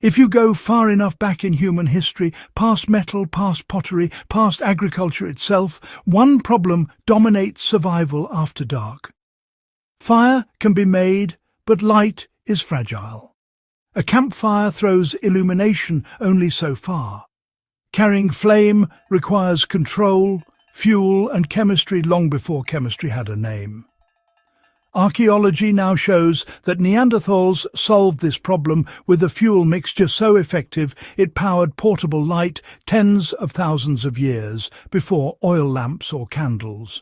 If you go far enough back in human history, past metal, past pottery, past agriculture itself, one problem dominates survival after dark. Fire can be made, but light is fragile. A campfire throws illumination only so far. Carrying flame requires control, fuel and chemistry long before chemistry had a name. Archaeology now shows that Neanderthals solved this problem with a fuel mixture so effective it powered portable light tens of thousands of years before oil lamps or candles.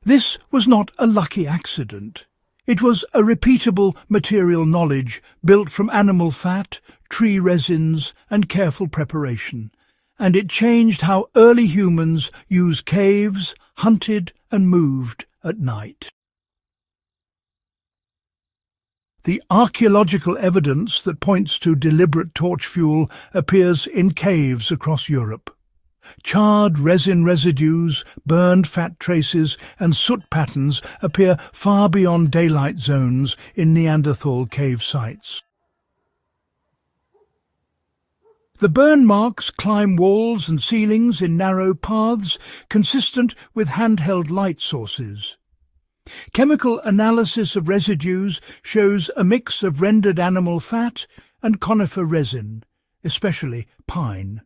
This was not a lucky accident. It was a repeatable material knowledge built from animal fat, tree resins and careful preparation, and it changed how early humans used caves, hunted and moved at night. The archaeological evidence that points to deliberate torch fuel appears in caves across Europe. Charred resin residues, burned fat traces and soot patterns appear far beyond daylight zones in Neanderthal cave sites. The burn marks climb walls and ceilings in narrow paths consistent with handheld light sources. Chemical analysis of residues shows a mix of rendered animal fat and conifer resin, especially pine.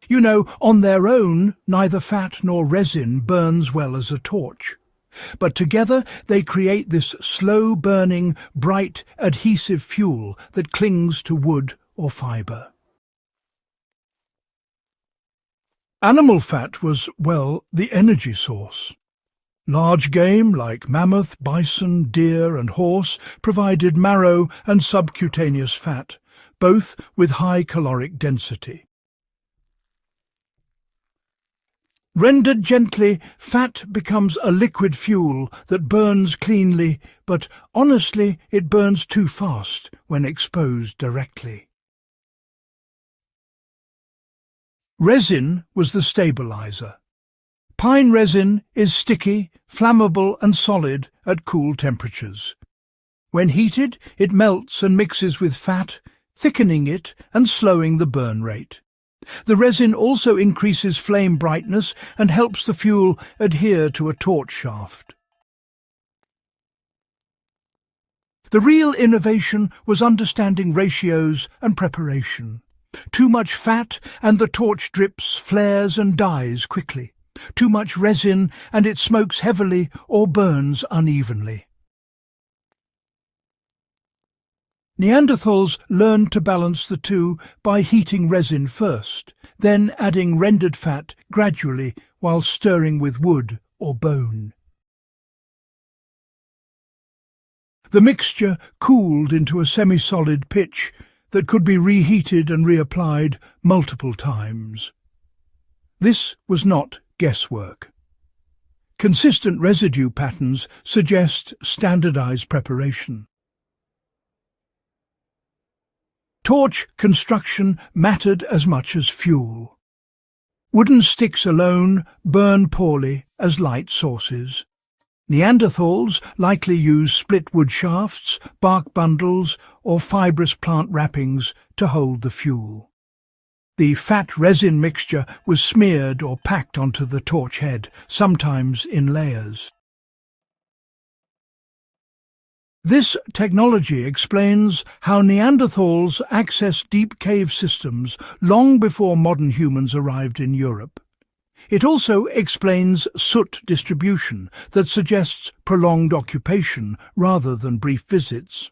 You know, on their own, neither fat nor resin burns well as a torch. But together they create this slow-burning, bright, adhesive fuel that clings to wood or fibre. Animal fat was, well, the energy source. Large game like mammoth, bison, deer and horse provided marrow and subcutaneous fat, both with high caloric density. Rendered gently, fat becomes a liquid fuel that burns cleanly, but honestly it burns too fast when exposed directly. Resin was the stabilizer. Pine resin is sticky, flammable and solid at cool temperatures. When heated, it melts and mixes with fat, thickening it and slowing the burn rate. The resin also increases flame brightness and helps the fuel adhere to a torch shaft. The real innovation was understanding ratios and preparation. Too much fat and the torch drips, flares and dies quickly. Too much resin and it smokes heavily or burns unevenly. Neanderthals learned to balance the two by heating resin first, then adding rendered fat gradually while stirring with wood or bone. The mixture cooled into a semi-solid pitch that could be reheated and reapplied multiple times. This was not guesswork. Consistent residue patterns suggest standardized preparation. Torch construction mattered as much as fuel. Wooden sticks alone burn poorly as light sources. Neanderthals likely used split wood shafts, bark bundles, or fibrous plant wrappings to hold the fuel. The fat-resin mixture was smeared or packed onto the torch head, sometimes in layers. This technology explains how Neanderthals accessed deep cave systems long before modern humans arrived in Europe. It also explains soot distribution that suggests prolonged occupation rather than brief visits.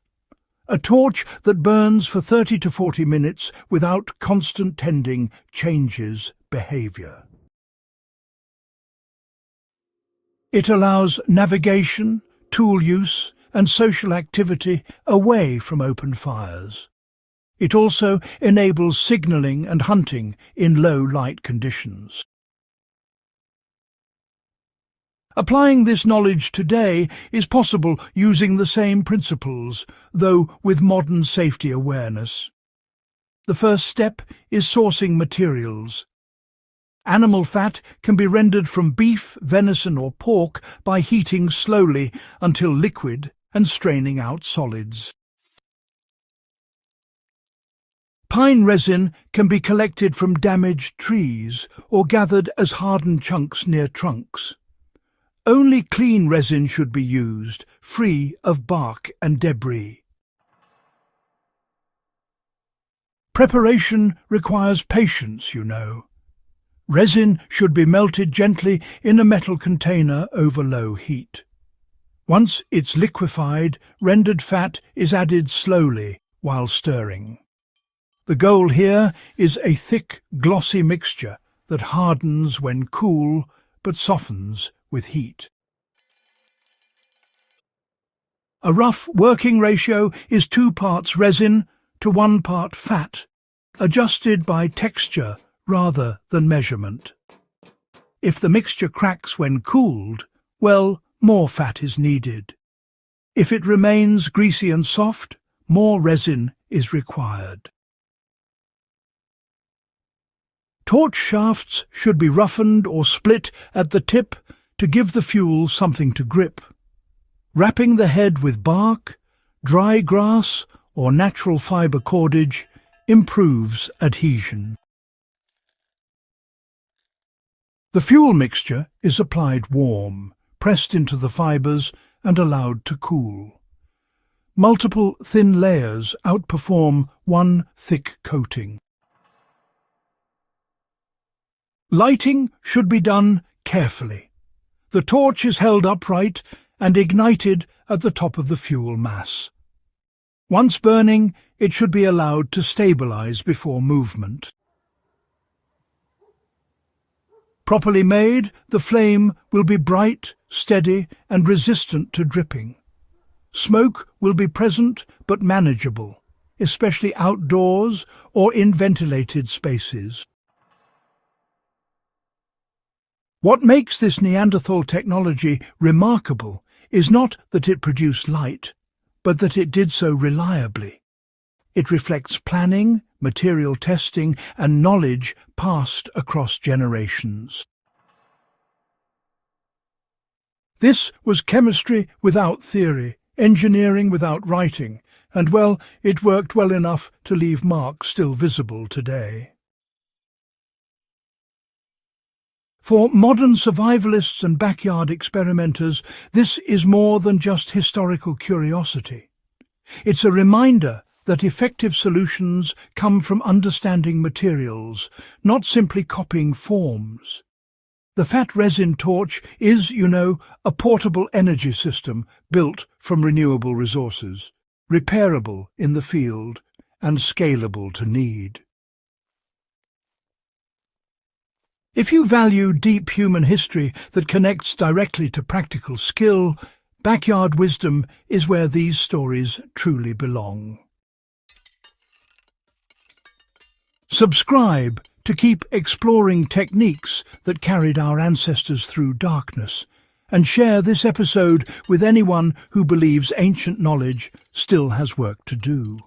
A torch that burns for 30 to 40 minutes without constant tending changes behavior. It allows navigation, tool use, and social activity away from open fires. It also enables signalling and hunting in low light conditions. Applying this knowledge today is possible using the same principles, though with modern safety awareness. The first step is sourcing materials. Animal fat can be rendered from beef, venison or pork by heating slowly until liquid and straining out solids. Pine resin can be collected from damaged trees or gathered as hardened chunks near trunks. Only clean resin should be used, free of bark and debris. Preparation requires patience, you know. Resin should be melted gently in a metal container over low heat. Once it's liquefied, rendered fat is added slowly while stirring. The goal here is a thick, glossy mixture that hardens when cool but softens with heat. A rough working ratio is 2 parts resin to 1 part fat, adjusted by texture rather than measurement. If the mixture cracks when cooled, well, more fat is needed. If it remains greasy and soft, more resin is required. Torch shafts should be roughened or split at the tip to give the fuel something to grip. Wrapping the head with bark, dry grass or natural fibre cordage improves adhesion. The fuel mixture is applied warm, pressed into the fibres and allowed to cool. Multiple thin layers outperform one thick coating. Lighting should be done carefully. The torch is held upright and ignited at the top of the fuel mass. Once burning, it should be allowed to stabilize before movement. Properly made, the flame will be bright, steady, and resistant to dripping. Smoke will be present but manageable, especially outdoors or in ventilated spaces. What makes this Neanderthal technology remarkable is not that it produced light, but that it did so reliably. It reflects planning, material testing, and knowledge passed across generations. This was chemistry without theory, engineering without writing, and, well, it worked well enough to leave marks still visible today. For modern survivalists and backyard experimenters, this is more than just historical curiosity. It's a reminder that effective solutions come from understanding materials, not simply copying forms. The fat resin torch is, you know, a portable energy system built from renewable resources, repairable in the field and scalable to need. If you value deep human history that connects directly to practical skill, backyard wisdom is where these stories truly belong. Subscribe to keep exploring techniques that carried our ancestors through darkness, and share this episode with anyone who believes ancient knowledge still has work to do.